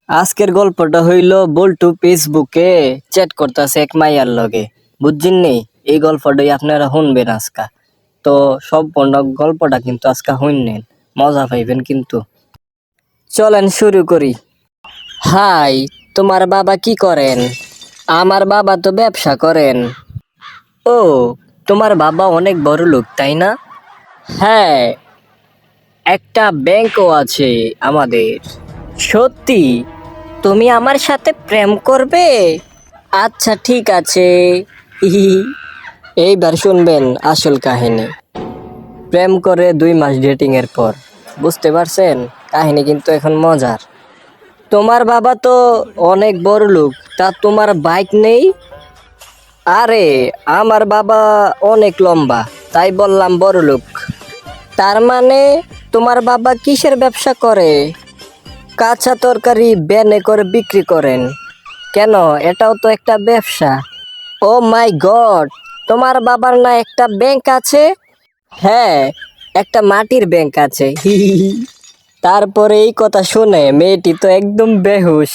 আজকের গল্পটা হইল বল্টু ফেসবুকে চ্যাট করতেছে এক মাইয়ার লগে। বুঝছেন নি? এই গল্পটাই আপনারা শুনবেন আজকা। তো সম্পূর্ণ গল্পটা কিন্তু আজকা শুনলেন, মজা পাইবেন কিন্তু। চলেন শুরু করি। হাই, তোমার বাবা কি করেন? আমার বাবা তো ব্যবসা করেন। ও, তোমার বাবা অনেক বড় লোক তাই না? হ্যাঁ, একটা ব্যাংকও আছে আমাদের। সত্যি? তুমি আমার সাথে প্রেম করবে? আচ্ছা ঠিক আছে। হিহি। এইবার শুনবেন আসল কাহিনী। প্রেম করে 2 মাস ডেটিং এর পর, বুঝতে পারছেন? কাহিনী কিন্তু এখন মজার। তোমার বাবা তো অনেক বড় লোক, তা তোমার বাইক নেই? আরে, আমার বাবা অনেক লম্বা, তাই বললাম বড় লোক। তার মানে তোমার বাবা কিসের ব্যবসা করে? কাঁচা তরকারি ব্যানে করে বিক্রি করেন। কেন, এটাও তো একটা ব্যবসা। ও মাই গড, তোমার বাবার না একটা ব্যাংক আছে? হ্যাঁ, একটা মাটির ব্যাংক আছে। হি হি হি। তারপরে এই কথা শুনে মেয়েটি তো একদম বেহুশ।